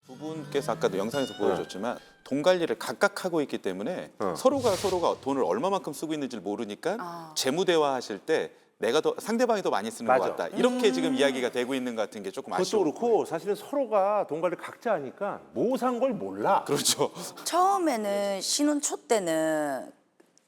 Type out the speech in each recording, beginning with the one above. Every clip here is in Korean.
두 분께서 아까도 영상에서 보여줬지만 돈 관리를 각각 하고 있기 때문에 서로가 돈을 얼마만큼 쓰고 있는지를 모르니까 재무대화 하실 때 내가 더 상대방이 더 많이 쓰는 것 맞아. 같다. 이렇게 지금 이야기가 되고 있는 것 같은 게 조금 그것도 아쉬워. 그렇고 사실은 서로가 돈 관리 각자 하니까 뭐 산 걸 몰라. 그렇죠. 처음에는 신혼 초 때는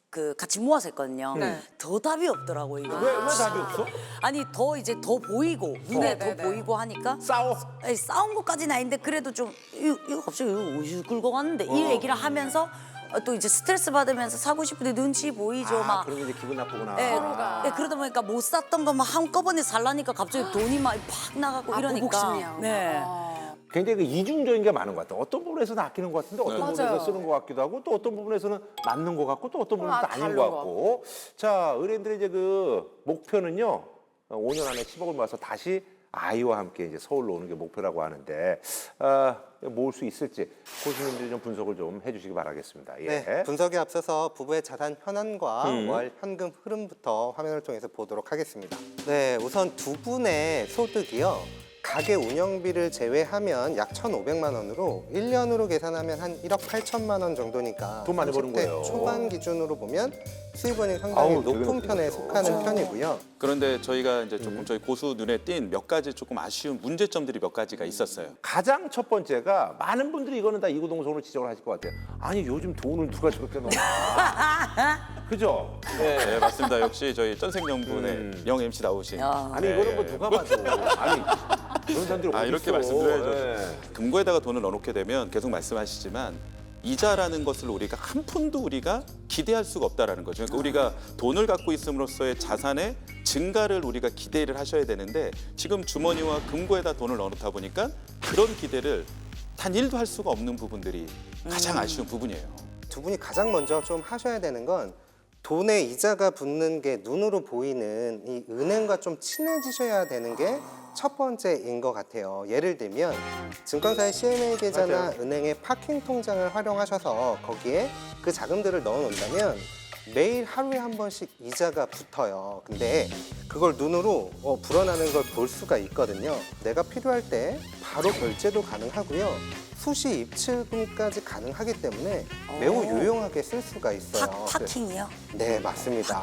그 같이 모아서 했거든요. 더 답이 없더라고요. 이거. 왜 답이 없어? 아니 더 이제 더 보이고 눈에 더 보이고 하니까 싸워. 아니, 싸운 것까지는 아닌데 그래도 좀 이거 갑자기 이거 어디서 끌고 갔는데 이 얘기를 하면서 또 이제 스트레스 받으면서 사고 싶은데 눈치 보이죠 막. 그러면 이제 기분 나쁘구나. 예, 예, 그러다 보니까 못 샀던 거 막 한꺼번에 살라니까 갑자기 돈이 막 팍 나가고 이러니까. 복심이야. 네. 굉장히 그 이중적인 게 많은 것 같아. 어떤 부분에서는 아끼는 것 같은데 어떤 부분에서 쓰는 것 같기도 하고 또 어떤 부분에서는 맞는 것 같고 또 어떤 부분에서는 아닌 것 같고. 자, 의뢰인들의 이제 그 목표는요. 5년 안에 10억을 모아서 다시 아이와 함께 이제 서울로 오는 게 목표라고 하는데 모을 수 있을지 고수님들이 좀 분석을 좀 해주시기 바라겠습니다. 예. 네, 분석에 앞서서 부부의 자산 현황과 월 현금 흐름부터 화면을 통해서 보도록 하겠습니다. 네, 우선 두 분의 소득이요. 가게 운영비를 제외하면 약 1,500만 원으로 1년으로 계산하면 한 1억 8천만 원 정도니까 돈 많이 버는 30대 거예요. 초반 기준으로 보면 수입원이 상당히 아우, 되게 높은 편에 높겠죠. 속하는 편이고요. 그런데 저희가 이제 조금 저희 고수 눈에 띈 몇 가지 조금 아쉬운 문제점들이 몇 가지가 있었어요. 가장 첫 번째가 많은 분들이 이거는 다 이구동성으로 지적을 하실 것 같아요. 아니 요즘 돈을 누가 저렇게 넣나? 그죠? 네, 맞습니다. 역시 저희 전생연분의 영 MC 나오신. 아니 이거는 뭐 누가 봐도 아니 그런 사람들이 어디 이렇게 있어. 말씀드려야죠. 예. 금고에다가 돈을 넣어놓게 되면 계속 말씀하시지만 이자라는 것을 우리가 한 푼도 우리가 기대할 수가 없다라는 거죠. 그러니까 우리가 돈을 갖고 있음으로써의 자산의 증가를 우리가 기대를 하셔야 되는데 지금 주머니와 금고에다 돈을 넣어놓다 보니까 그런 기대를 단 1도 할 수가 없는 부분들이 가장 아쉬운 부분이에요. 두 분이 가장 먼저 좀 하셔야 되는 건 돈에 이자가 붙는 게 눈으로 보이는 이 은행과 좀 친해지셔야 되는 게 첫 번째인 것 같아요. 예를 들면 증권사의 CMA 계좌나 맞아요. 은행의 파킹 통장을 활용하셔서 거기에 그 자금들을 넣어 놓는다면 매일 하루에 한 번씩 이자가 붙어요. 근데 그걸 눈으로 불어나는 걸 볼 수가 있거든요. 내가 필요할 때 바로 결제도 가능하고요. 수시 입출금까지 가능하기 때문에 매우 유용하게 쓸 수가 있어요. 파킹이요? 네, 맞습니다.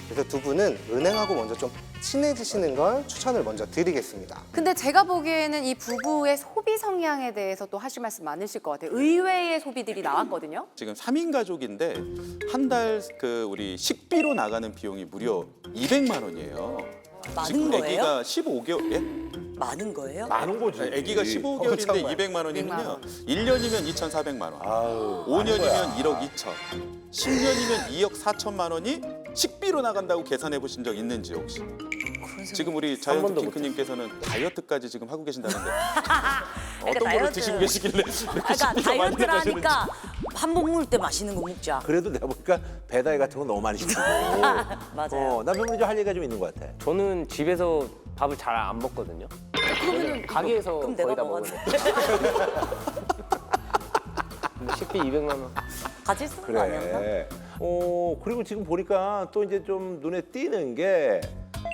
그래서 두 분은 은행하고 먼저 좀 친해지시는 걸 추천을 먼저 드리겠습니다. 근데 제가 보기에는 이 부부의 소비 성향에 대해서 또 하실 말씀 많으실 것 같아요. 의외의 소비들이 나왔거든요. 지금 3인 가족인데 한 달 그 우리 식비로 나가는 비용이 무려 200만 원이에요. 많은 지금 거예요? 아기가 15개월, 예? 많은 거예요? 많은 거지. 아기가 15개월인데 200만 원이면요. 1년이면 2,400만 원. 아유, 5년이면 1억 2천. 10년이면 2억 4천만 원이 식비로 나간다고 계산해 보신 적 있는지 혹시? 지금 우리 자이언트 번도 핑크님께서는 다이어트까지 지금 하고 계신다는데 어떤 그러니까 거를 다이어트. 드시고 계시길래 이렇게 그러니까 식비가 많이 다이어트를 나가시는지. 하니까 밥 먹을 때 맛있는 거 먹자. 그래도 내가 보니까 배달 같은 거 너무 많이 시키고. 맞아요. 남편분이 좀 할 얘기가 좀 있는 것 같아. 저는 집에서 밥을 잘 안 먹거든요. 그러면 가게에서 그럼 거의 내가 다 먹었네. 먹어요. 근데 식비 200만 원. 같이 쓰는 거 아니었나? 그래. 그리고 지금 보니까 또 이제 좀 눈에 띄는 게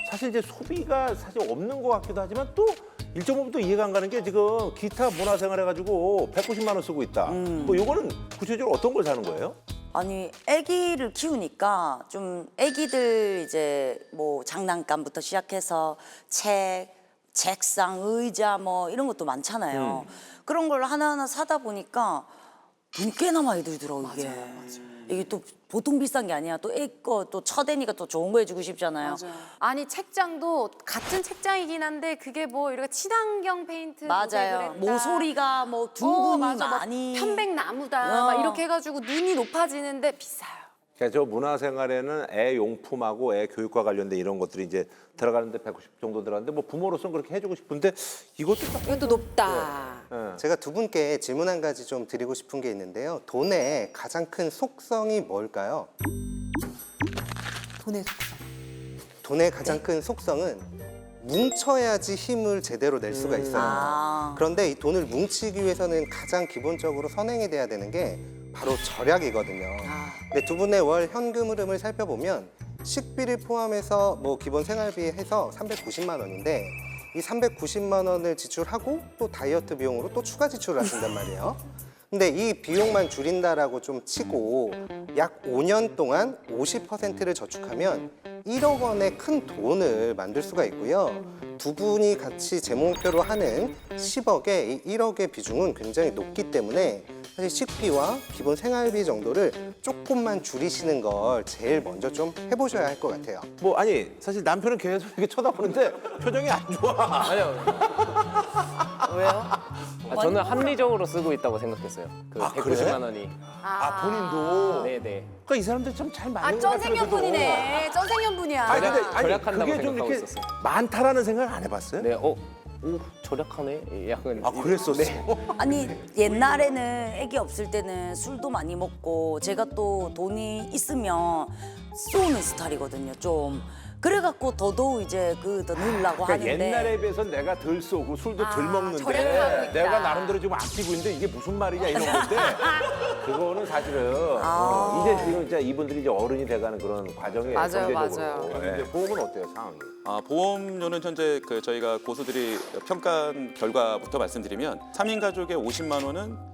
사실 이제 소비가 사실 없는 것 같기도 하지만 또 일정 부분 또 이해가 안 가는 게 지금 기타 문화생활 해가지고 190만 원 쓰고 있다. 뭐 요거는 구체적으로 어떤 걸 사는 거예요? 아니 아기를 키우니까 좀 아기들 이제 뭐 장난감부터 시작해서 책, 책상, 의자 뭐 이런 것도 많잖아요. 그런 걸 하나하나 사다 보니까 돈이 꽤나 많이 들더라고요. 이게. 이게 또 보통 비싼 게 아니야. 또 애기 거또 처대니까 또 좋은 거 해주고 싶잖아요. 아니 책장도 같은 책장이긴 한데 그게 뭐 이렇게 친환경 페인트 맞아요. 모서리가 뭐 둥근이 많이 편백나무다 막 이렇게 해가지고 눈이 높아지는데 비싸요. 그러니까 저 문화생활에는 애 용품하고 애 교육과 관련된 이런 것들이 이제 들어가는데 190 정도 들어가는데 뭐 부모로서는 그렇게 해주고 싶은데 이것도 조금 이것도 높다. 제가 두 분께 질문 한 가지 좀 드리고 싶은 게 있는데요. 돈의 가장 큰 속성이 뭘까요? 돈의 돈의 가장 큰 속성은 뭉쳐야지 힘을 제대로 낼 수가 있어요. 아. 그런데 이 돈을 뭉치기 위해서는 가장 기본적으로 선행이 돼야 되는 게 바로 절약이거든요. 근데 두 분의 월 현금 흐름을 살펴보면 식비를 포함해서 뭐 기본 생활비 해서 390만 원인데 이 390만 원을 지출하고 또 다이어트 비용으로 또 추가 지출을 하신단 말이에요. 근데 이 비용만 줄인다라고 좀 치고 약 5년 동안 50%를 저축하면 1억 원의 큰 돈을 만들 수가 있고요. 두 분이 같이 재목표로 하는 10억에 이 1억의 비중은 굉장히 높기 때문에 사실 식비와 기본 생활비 정도를 조금만 줄이시는 걸 제일 먼저 좀 해보셔야 할 것 같아요. 뭐 아니 사실 남편은 계속 이렇게 쳐다보는데 표정이 안 좋아. 아니요. 왜요? 저는 합리적으로 쓰고 있다고 생각했어요. 그 190만 원이. 아 본인도. 네네. 그러니까 이 사람들 참 잘 맞는 것 쩐생년분이네. 쩐생년분이야. 아니 근데 절약한다고 그게 좀 생각하고 이렇게 있었어요. 많다라는 생각 안 해봤어요? 네, 오, 절약하네. 약간. 아 그랬었어. 아니 옛날에는 애기 없을 때는 술도 많이 먹고 제가 또 돈이 있으면 쏘는 스타일이거든요 좀. 그래갖고 더더욱 이제 더 넣으려고 그러니까 하는데 옛날에 비해서 내가 덜 쏘고 술도 덜 절약을 하고 먹는데 있다. 내가 나름대로 지금 아끼고 있는데 이게 무슨 말이냐 이런 건데 그거는 사실은 이제 지금 이제 이분들이 이제 어른이 돼가는 그런 과정이에요. 맞아요, 경제적으로. 맞아요. 네. 보험은 어때요 상황이? 보험료는 현재 저희가 고수들이 평가한 결과부터 말씀드리면 3인 가족의 50만 원은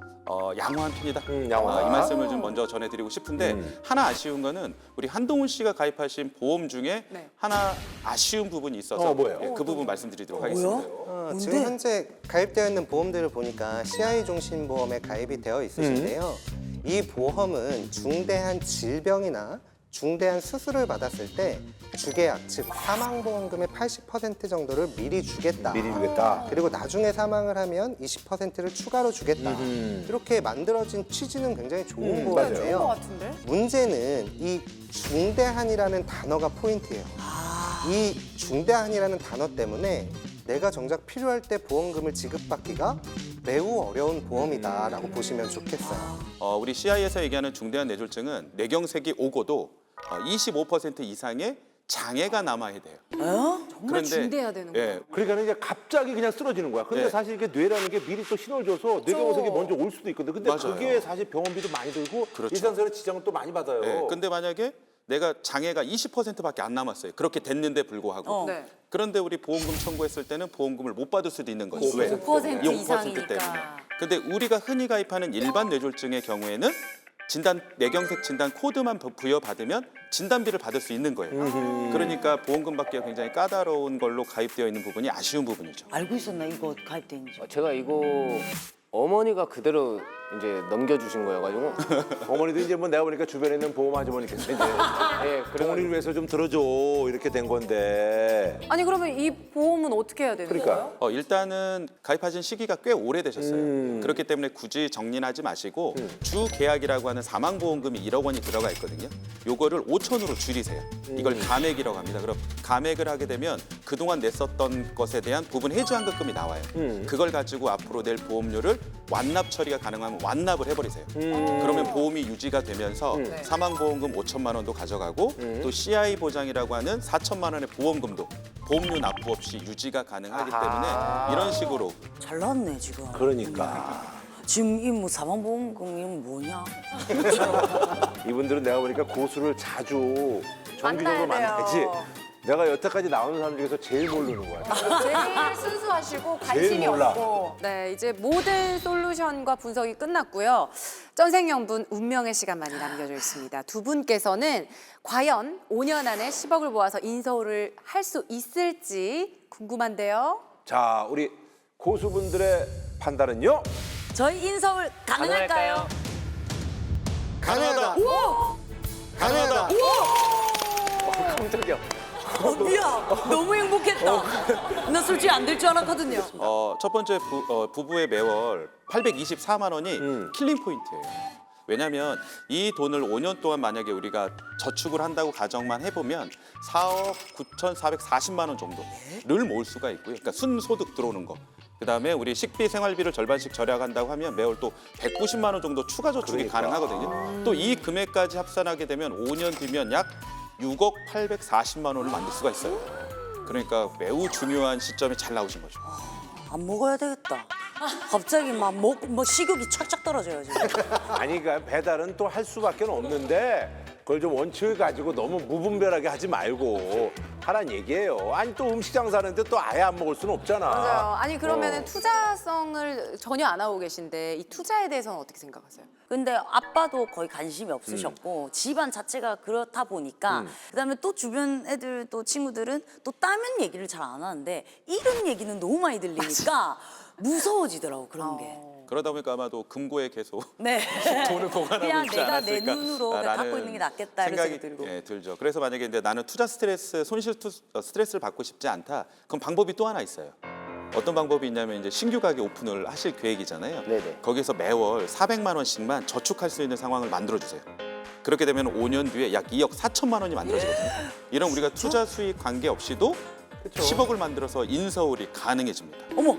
양호한 편이다. 양호하다. 이 말씀을 좀 먼저 전해드리고 싶은데 하나 아쉬운 거는 우리 한동훈 씨가 가입하신 보험 중에 네. 하나 아쉬운 부분이 있어서 뭐예요? 그 부분 말씀드리도록 하겠습니다. 지금 현재 가입되어 있는 보험들을 보니까 CI 종신보험에 가입이 되어 있으신데요. 이 보험은 중대한 질병이나 중대한 수술을 받았을 때 주계약, 즉 사망보험금의 80% 정도를 미리 주겠다. 미리 주겠다. 그리고 나중에 사망을 하면 20%를 추가로 주겠다. 이렇게 만들어진 취지는 굉장히 좋은 좋은 것 보험인데요. 같은데? 문제는 이 중대한이라는 단어가 포인트예요. 이 중대한이라는 단어 때문에 내가 정작 필요할 때 보험금을 지급받기가 매우 어려운 보험이다라고 보시면 좋겠어요. 우리 CI에서 얘기하는 중대한 뇌졸중은 뇌경색이 오고도 25% 이상의 장애가 남아야 돼요. 정말 중대해야 되는 거야. 예, 그러니까 이제 갑자기 그냥 쓰러지는 거야. 근데 네. 사실 이게 뇌라는 게 미리 또 신호를 줘서 뇌경색이 먼저 올 수도 있거든. 근데 맞아요. 그게 사실 병원비도 많이 들고 그렇죠. 일상생활에 지장을 또 많이 받아요. 예, 근데 만약에 내가 장애가 20%밖에 안 남았어요. 그렇게 됐는데 불구하고. 네. 그런데 우리 보험금 청구했을 때는 보험금을 못 받을 수도 있는 거죠. 왜? 5% 이 5% 이상이니까. 때문에. 근데 우리가 흔히 가입하는 일반 뇌졸중의 경우에는 뇌경색 진단 코드만 부여받으면 진단비를 받을 수 있는 거예요. 그러니까 보험금 받기가 굉장히 까다로운 걸로 가입되어 있는 부분이 아쉬운 부분이죠. 알고 있었나 이거 가입된지. 제가 이거 어머니가 그대로 이제 넘겨주신 거여가지고. 어머니도 이제 뭐 내가 보니까 주변에 있는 보험 아주머니께서 이제 예, 동원이를 위해서 좀 들어줘 이렇게 된 건데. 아니 그러면 이 보험은 어떻게 해야 되는 그러니까. 거예요? 일단은 가입하신 시기가 꽤 오래되셨어요. 그렇기 때문에 굳이 정리하지 마시고 주 계약이라고 하는 사망보험금이 1억 원이 들어가 있거든요. 요거를 5천으로 줄이세요. 이걸 감액이라고 합니다. 그럼 감액을 하게 되면 그동안 냈었던 것에 대한 부분 해지환급금이 나와요. 그걸 가지고 앞으로 낼 보험료를 완납 처리가 가능하면 완납을 해버리세요. 그러면 보험이 유지가 되면서 사망보험금 5천만 원도 가져가고 또 CI 보장이라고 하는 4천만 원의 보험금도 보험료 납부 없이 유지가 가능하기 때문에 이런 식으로 잘 나왔네 지금. 그러니까. 지금 이 뭐 사망보험금 이건 뭐냐? 이분들은 내가 보니까 고수를 자주 정기적으로 만나야 만나야지. 돼요. 내가 여태까지 나오는 사람 중에서 제일 모르는 것 같아. 제일 순수하시고 관심이 몰라. 없고. 네, 이제 모든 솔루션과 분석이 끝났고요. 쩐생연분 운명의 시간만이 남겨져 있습니다. 두 분께서는 과연 5년 안에 10억을 모아서 인서울을 할 수 있을지 궁금한데요. 자, 우리 고수분들의 판단은요? 저희 인서울 가능할까요? 가능하다. 가능하다. 깜짝이야. 어디야? 너무 행복했다. 나 솔직히 안 될 줄 알았거든요. 첫 번째 부부의 매월 824만 원이 킬링 포인트예요. 왜냐하면 이 돈을 5년 동안 만약에 우리가 저축을 한다고 가정만 해보면 4억 9,440만 원 정도를 모을 수가 있고요. 그러니까 순소득 들어오는 거. 그다음에 우리 식비 생활비를 절반씩 절약한다고 하면 매월 또 190만 원 정도 추가 저축이 가능하거든요. 또 이 금액까지 합산하게 되면 5년 뒤면 약 6억 840만 원을 만들 수가 있어요. 그러니까 매우 중요한 시점에 잘 나오신 거죠. 안 먹어야 되겠다. 갑자기 막 식욕이 착착 떨어져요 지금. 아니, 그러니까 배달은 또 할 수밖에 없는데 그걸 좀 원칙을 가지고 너무 무분별하게 하지 말고 하란 얘기예요. 아니 또 음식 장사하는데 또 아예 안 먹을 수는 없잖아. 맞아요. 아니 그러면은 어. 투자성을 전혀 안 하고 계신데 이 투자에 대해서는 어떻게 생각하세요? 근데 아빠도 거의 관심이 없으셨고 집안 자체가 그렇다 보니까 그다음에 또 주변 애들 또 친구들은 또 따면 얘기를 잘 안 하는데 이런 얘기는 너무 많이 들리니까 무서워지더라고 그런 게. 그러다 보니까 아마도 금고에 계속 네. 돈을 보관하고 그냥 있지 내가 않았을까 내 눈으로 그냥 라는 갖고 있는 게 낫겠다 이런 생각이 들고. 예, 들죠. 그래서 만약에 이제 나는 투자 스트레스, 스트레스를 받고 싶지 않다. 그럼 방법이 또 하나 있어요. 어떤 방법이 있냐면 이제 신규 가게 오픈을 하실 계획이잖아요. 네네. 거기서 매월 400만 원씩만 저축할 수 있는 상황을 만들어 주세요. 그렇게 되면 5년 뒤에 약 2억 4천만 원이 만들어지거든요. 이런 우리가 투자 수익 관계 없이도 10억을 만들어서 인서울이 가능해집니다. 어머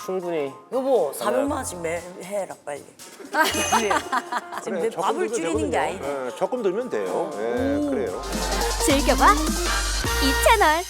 충분히 여보 400만 원씩 매일 해라 빨리. 지금 내 적금 밥을 들면 줄이는 게 되거든요. 아니고. 예, 적금 들면 돼요. 예, 그래요. 즐겨봐 이 채널.